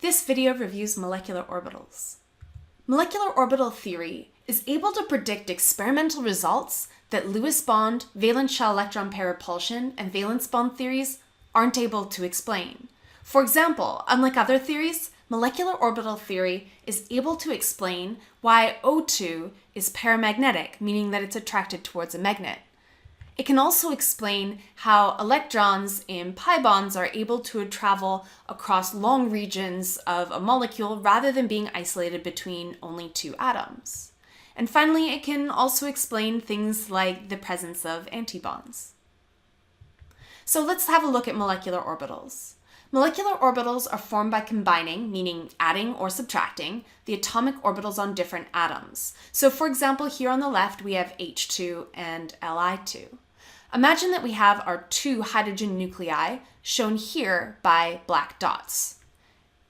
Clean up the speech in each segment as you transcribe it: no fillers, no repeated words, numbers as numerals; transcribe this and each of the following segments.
This video reviews molecular orbitals. Molecular orbital theory is able to predict experimental results that Lewis bond, valence shell electron pair repulsion, and valence bond theories aren't able to explain. For example, unlike other theories, molecular orbital theory is able to explain why O2 is paramagnetic, meaning that it's attracted towards a magnet. It can also explain how electrons in pi bonds are able to travel across long regions of a molecule rather than being isolated between only two atoms. And finally, it can also explain things like the presence of antibonds. So let's have a look at molecular orbitals. Molecular orbitals are formed by combining, meaning adding or subtracting, the atomic orbitals on different atoms. So for example, here on the left, we have H2 and Li2. Imagine that we have our two hydrogen nuclei shown here by black dots.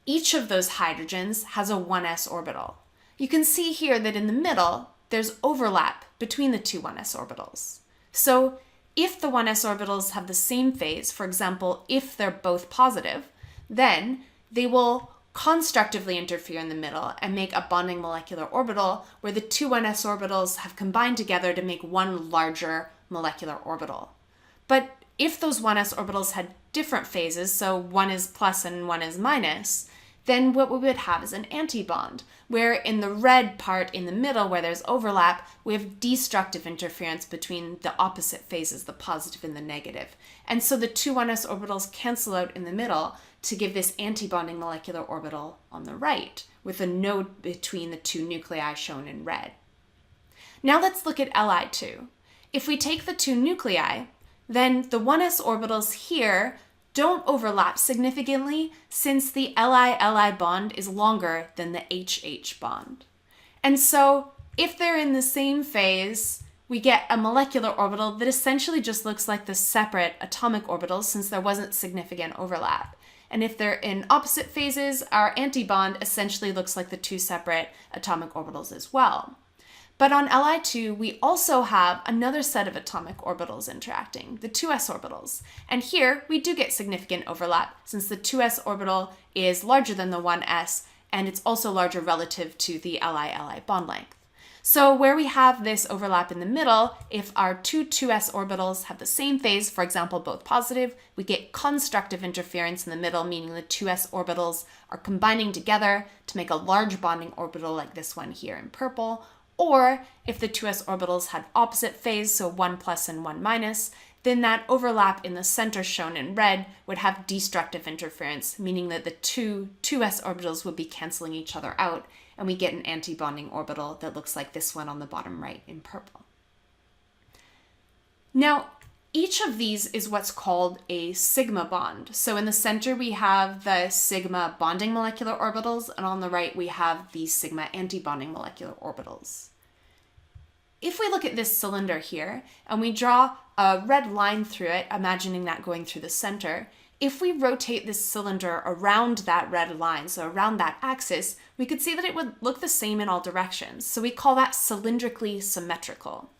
Each of those hydrogens has a 1s orbital. You can see here that in the middle, there's overlap between the two 1s orbitals. So if the 1s orbitals have the same phase, for example, if they're both positive, then they will constructively interfere in the middle and make a bonding molecular orbital where the two 1s orbitals have combined together to make one larger molecular orbital. But if those 1s orbitals had different phases, so one is plus and one is minus, then what we would have is an antibond, where in the red part in the middle where there's overlap, we have destructive interference between the opposite phases, the positive and the negative. And so the two 1s orbitals cancel out in the middle to give this antibonding molecular orbital on the right, with a node between the two nuclei shown in red. Now let's look at Li2. If we take the two nuclei, then the 1s orbitals here don't overlap significantly since the Li-Li bond is longer than the HH bond. And so if they're in the same phase, we get a molecular orbital that essentially just looks like the separate atomic orbitals since there wasn't significant overlap. And if they're in opposite phases, our antibond essentially looks like the two separate atomic orbitals as well. But on Li2, we also have another set of atomic orbitals interacting, the 2s orbitals. And here, we do get significant overlap since the 2s orbital is larger than the 1s, and it's also larger relative to the Li-Li bond length. So where we have this overlap in the middle, if our two 2s orbitals have the same phase, for example, both positive, we get constructive interference in the middle, meaning the 2s orbitals are combining together to make a large bonding orbital like this one here in purple. Or if the 2s orbitals had opposite phase, so 1 plus and 1 minus, then that overlap in the center shown in red would have destructive interference, meaning that the two 2s orbitals would be canceling each other out, and we get an antibonding orbital that looks like this one on the bottom right in purple. Now, each of these is what's called a sigma bond. So in the center, we have the sigma bonding molecular orbitals, and on the right, we have the sigma antibonding molecular orbitals. If we look at this cylinder here, and we draw a red line through it, imagining that going through the center, if we rotate this cylinder around that red line, so around that axis, we could see that it would look the same in all directions. So we call that cylindrically symmetrical.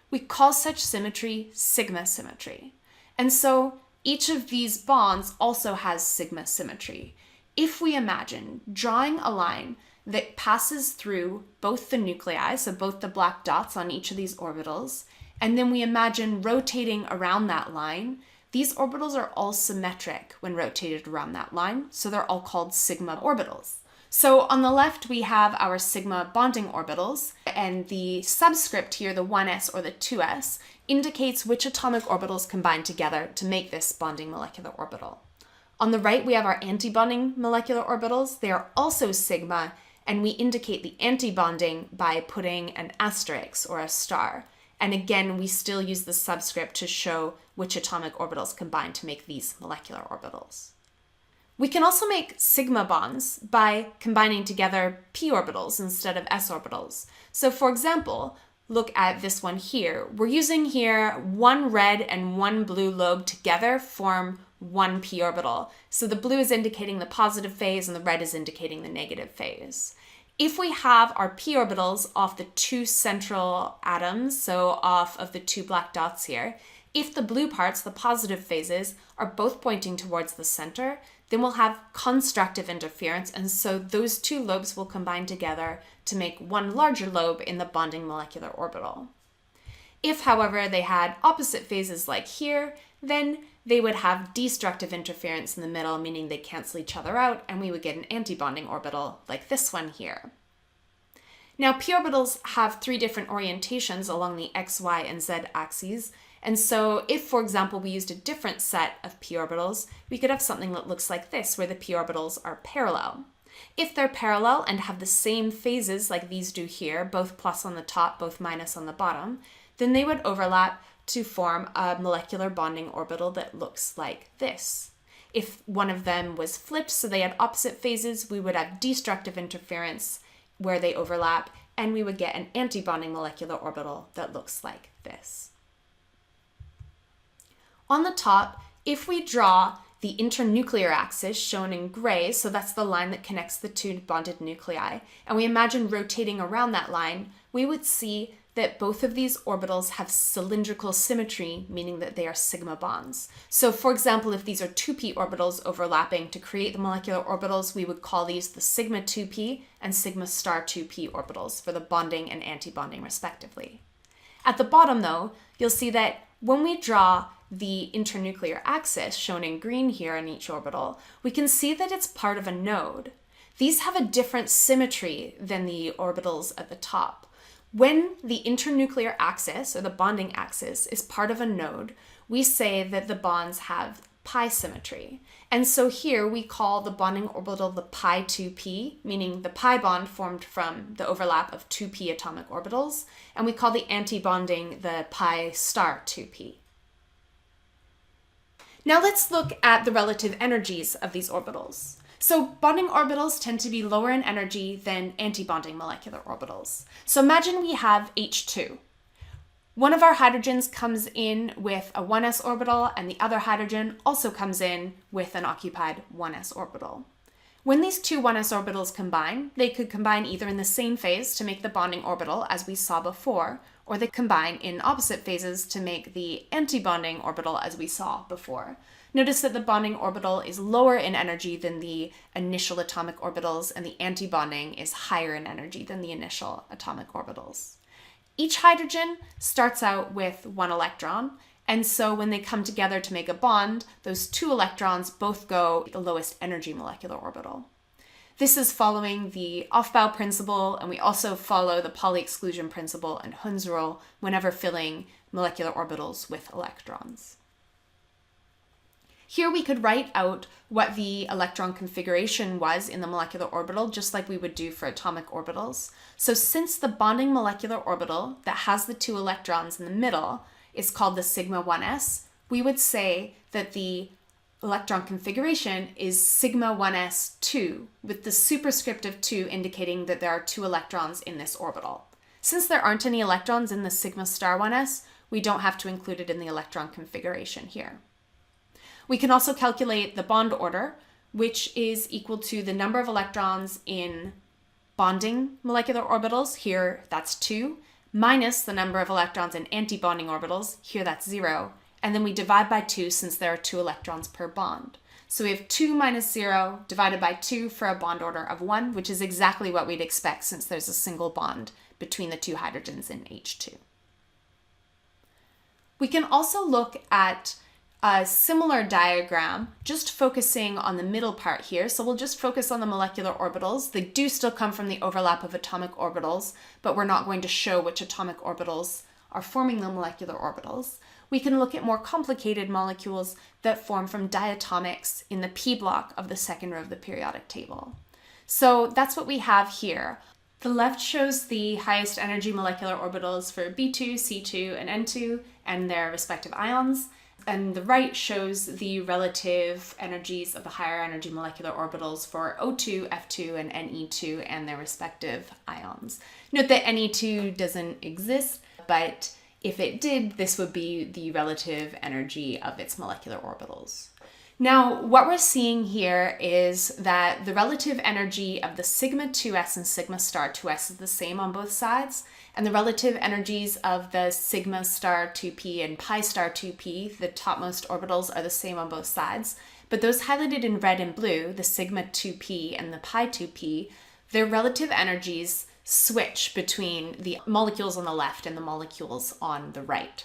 We call such symmetry sigma symmetry. And so each of these bonds also has sigma symmetry. If we imagine drawing a line that passes through both the nuclei, so both the black dots on each of these orbitals, and then we imagine rotating around that line, these orbitals are all symmetric when rotated around that line, so they're all called sigma orbitals. So on the left, we have our sigma bonding orbitals, and the subscript here, the 1s or the 2s, indicates which atomic orbitals combine together to make this bonding molecular orbital. On the right, we have our antibonding molecular orbitals. They are also sigma, and we indicate the antibonding by putting an asterisk or a star. And again, we still use the subscript to show which atomic orbitals combine to make these molecular orbitals. We can also make sigma bonds by combining together p orbitals instead of s orbitals. So for example, look at this one here. We're using here one red and one blue lobe together form one p orbital. So the blue is indicating the positive phase and the red is indicating the negative phase. If we have our p orbitals off the two central atoms, so off of the two black dots here, if the blue parts, the positive phases, are both pointing towards the center, then we'll have constructive interference, and so those two lobes will combine together to make one larger lobe in the bonding molecular orbital. If, however, they had opposite phases like here, then they would have destructive interference in the middle, meaning they cancel each other out, and we would get an antibonding orbital like this one here. Now, p orbitals have three different orientations along the x, y, and z axes, and so if, for example, we used a different set of p orbitals, we could have something that looks like this, where the p orbitals are parallel. If they're parallel and have the same phases like these do here, both plus on the top, both minus on the bottom, then they would overlap to form a molecular bonding orbital that looks like this. If one of them was flipped, so they had opposite phases, we would have destructive interference where they overlap, and we would get an antibonding molecular orbital that looks like this. On the top, if we draw the internuclear axis shown in gray, so that's the line that connects the two bonded nuclei, and we imagine rotating around that line, we would see that both of these orbitals have cylindrical symmetry, meaning that they are sigma bonds. So for example, if these are 2p orbitals overlapping to create the molecular orbitals, we would call these the sigma 2p and sigma star 2p orbitals for the bonding and antibonding respectively. At the bottom though, you'll see that when we draw the internuclear axis, shown in green here on each orbital, we can see that it's part of a node. These have a different symmetry than the orbitals at the top. When the internuclear axis, or the bonding axis, is part of a node, we say that the bonds have pi symmetry. And so here we call the bonding orbital the pi 2p, meaning the pi bond formed from the overlap of 2p atomic orbitals, and we call the antibonding the pi star 2p. Now let's look at the relative energies of these orbitals. So bonding orbitals tend to be lower in energy than antibonding molecular orbitals. So imagine we have H2. One of our hydrogens comes in with a 1s orbital, and the other hydrogen also comes in with an occupied 1s orbital. When these two 1s orbitals combine, they could combine either in the same phase to make the bonding orbital as we saw before, or they combine in opposite phases to make the antibonding orbital as we saw before. Notice that the bonding orbital is lower in energy than the initial atomic orbitals, and the antibonding is higher in energy than the initial atomic orbitals. Each hydrogen starts out with one electron, and so when they come together to make a bond, those two electrons both go to the lowest energy molecular orbital. This is following the Aufbau principle, and we also follow the Pauli exclusion principle and Hund's rule whenever filling molecular orbitals with electrons. Here we could write out what the electron configuration was in the molecular orbital, just like we would do for atomic orbitals. So since the bonding molecular orbital that has the two electrons in the middle is called the sigma 1s, we would say that the electron configuration is sigma 1s 2, with the superscript of 2 indicating that there are two electrons in this orbital. Since there aren't any electrons in the sigma star 1s, we don't have to include it in the electron configuration here. We can also calculate the bond order, which is equal to the number of electrons in bonding molecular orbitals, here that's 2, minus the number of electrons in antibonding orbitals, here that's 0, and then we divide by 2 since there are 2 electrons per bond. So we have 2 minus 0 divided by 2 for a bond order of 1, which is exactly what we'd expect since there's a single bond between the two hydrogens in H2. We can also look at a similar diagram, just focusing on the middle part here. So we'll just focus on the molecular orbitals. They do still come from the overlap of atomic orbitals, but we're not going to show which atomic orbitals are forming the molecular orbitals. We can look at more complicated molecules that form from diatomics in the p block of the second row of the periodic table. So that's what we have here. The left shows the highest energy molecular orbitals for B2, C2, and N2 and their respective ions. And the right shows the relative energies of the higher energy molecular orbitals for O2, F2, and Ne2 and their respective ions. Note that Ne2 doesn't exist, but if it did, this would be the relative energy of its molecular orbitals. Now, what we're seeing here is that the relative energy of the sigma 2s and sigma star 2s is the same on both sides, and the relative energies of the sigma star 2p and pi star 2p, the topmost orbitals, are the same on both sides. But those highlighted in red and blue, the sigma 2p and the pi 2p, their relative energies switch between the molecules on the left and the molecules on the right.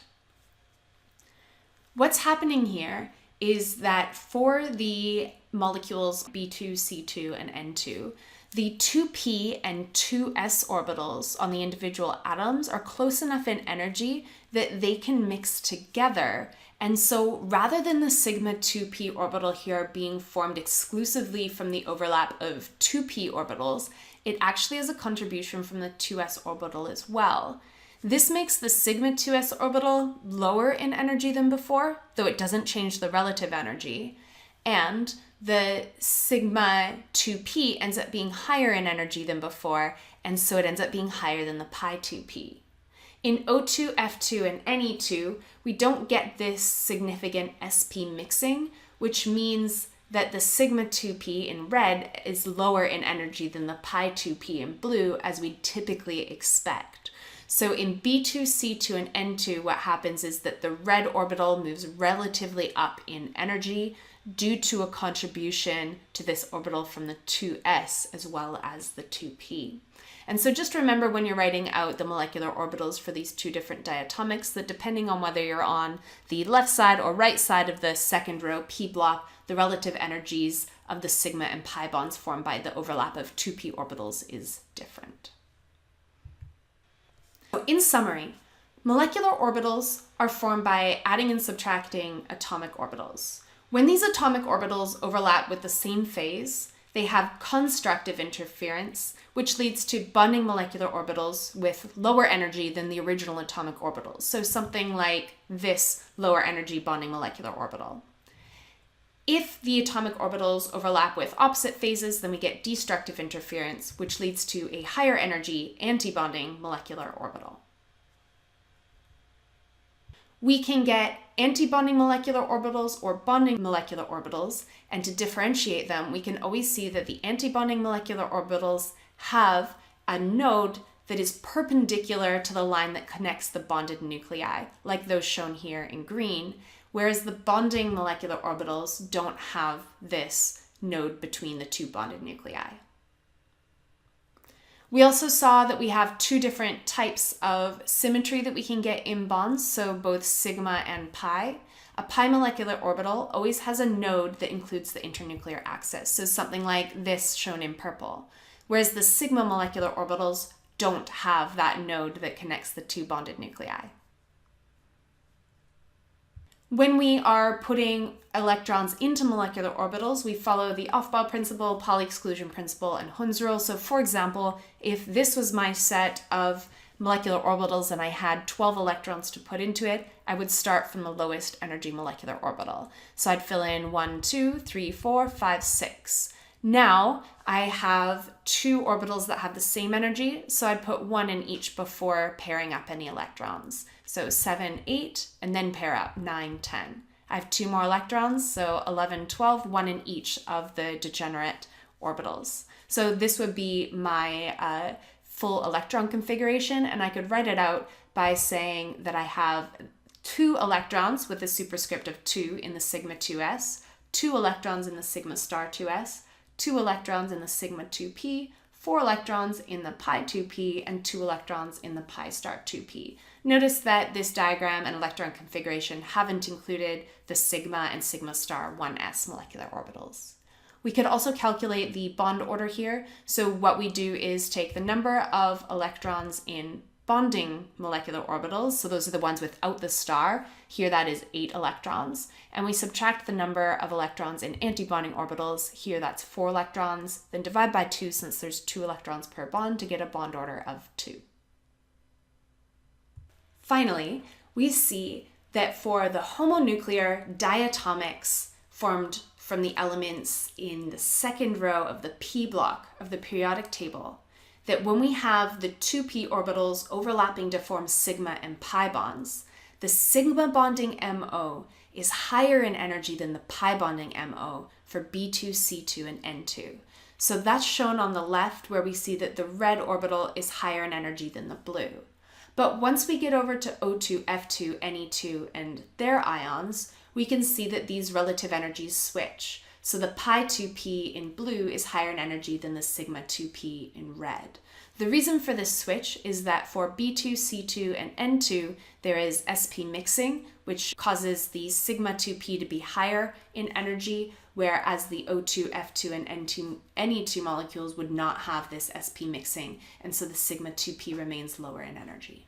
What's happening here is that for the molecules B2, C2, and N2, the 2p and 2s orbitals on the individual atoms are close enough in energy that they can mix together. And so rather than the sigma 2p orbital here being formed exclusively from the overlap of 2p orbitals, it actually has a contribution from the 2s orbital as well. This makes the sigma 2s orbital lower in energy than before, though it doesn't change the relative energy. And the sigma 2p ends up being higher in energy than before, and so it ends up being higher than the pi 2p. In O2, F2, and Ne2, we don't get this significant sp mixing, which means that the sigma 2p in red is lower in energy than the pi 2p in blue, as we typically expect. So in B2, C2, and N2, what happens is that the red orbital moves relatively up in energy due to a contribution to this orbital from the 2s as well as the 2p. And so just remember when you're writing out the molecular orbitals for these two different diatomics that depending on whether you're on the left side or right side of the second row p block, the relative energies of the sigma and pi bonds formed by the overlap of 2p orbitals is different. In summary, molecular orbitals are formed by adding and subtracting atomic orbitals. When these atomic orbitals overlap with the same phase, they have constructive interference, which leads to bonding molecular orbitals with lower energy than the original atomic orbitals. So something like this lower energy bonding molecular orbital. If the atomic orbitals overlap with opposite phases, then we get destructive interference, which leads to a higher energy antibonding molecular orbital. We can get antibonding molecular orbitals or bonding molecular orbitals, and to differentiate them, we can always see that the antibonding molecular orbitals have a node that is perpendicular to the line that connects the bonded nuclei, like those shown here in green, whereas the bonding molecular orbitals don't have this node between the two bonded nuclei. We also saw that we have two different types of symmetry that we can get in bonds, so both sigma and pi. A pi molecular orbital always has a node that includes the internuclear axis, so something like this shown in purple, whereas the sigma molecular orbitals don't have that node that connects the two bonded nuclei. When we are putting electrons into molecular orbitals, we follow the Aufbau principle, Pauli exclusion principle, and Hund's rule. So for example, if this was my set of molecular orbitals and I had 12 electrons to put into it, I would start from the lowest energy molecular orbital. So I'd fill in 1, 2, 3, 4, 5, 6. Now I have two orbitals that have the same energy, so I'd put one in each before pairing up any electrons. So 7, 8, and then pair up 9, 10. I have two more electrons, so 11, 12, one in each of the degenerate orbitals. So this would be my full electron configuration, and I could write it out by saying that I have 2 electrons with a superscript of 2 in the sigma 2s, 2 electrons in the sigma star 2s, 2 electrons in the sigma 2p, 4 electrons in the pi 2p, and 2 electrons in the pi star 2p. Notice that this diagram and electron configuration haven't included the sigma and sigma star 1s molecular orbitals. We could also calculate the bond order here. So what we do is take the number of electrons in bonding molecular orbitals, so those are the ones without the star, here that is 8 electrons, and we subtract the number of electrons in antibonding orbitals, here that's 4 electrons, then divide by 2 since there's 2 electrons per bond to get a bond order of 2. Finally, we see that for the homonuclear diatomics formed from the elements in the second row of the p block of the periodic table, that when we have the 2p orbitals overlapping to form sigma and pi bonds, the sigma bonding MO is higher in energy than the pi bonding MO for B2, C2, and N2. So that's shown on the left where we see that the red orbital is higher in energy than the blue. But once we get over to O2, F2, Ne2, and their ions, we can see that these relative energies switch. So the pi 2p in blue is higher in energy than the sigma 2p in red. The reason for this switch is that for B2, C2, and N2, there is sp mixing, which causes the sigma 2p to be higher in energy, whereas the O2, F2, and N2, any two molecules would not have this sp mixing, and so the sigma 2p remains lower in energy.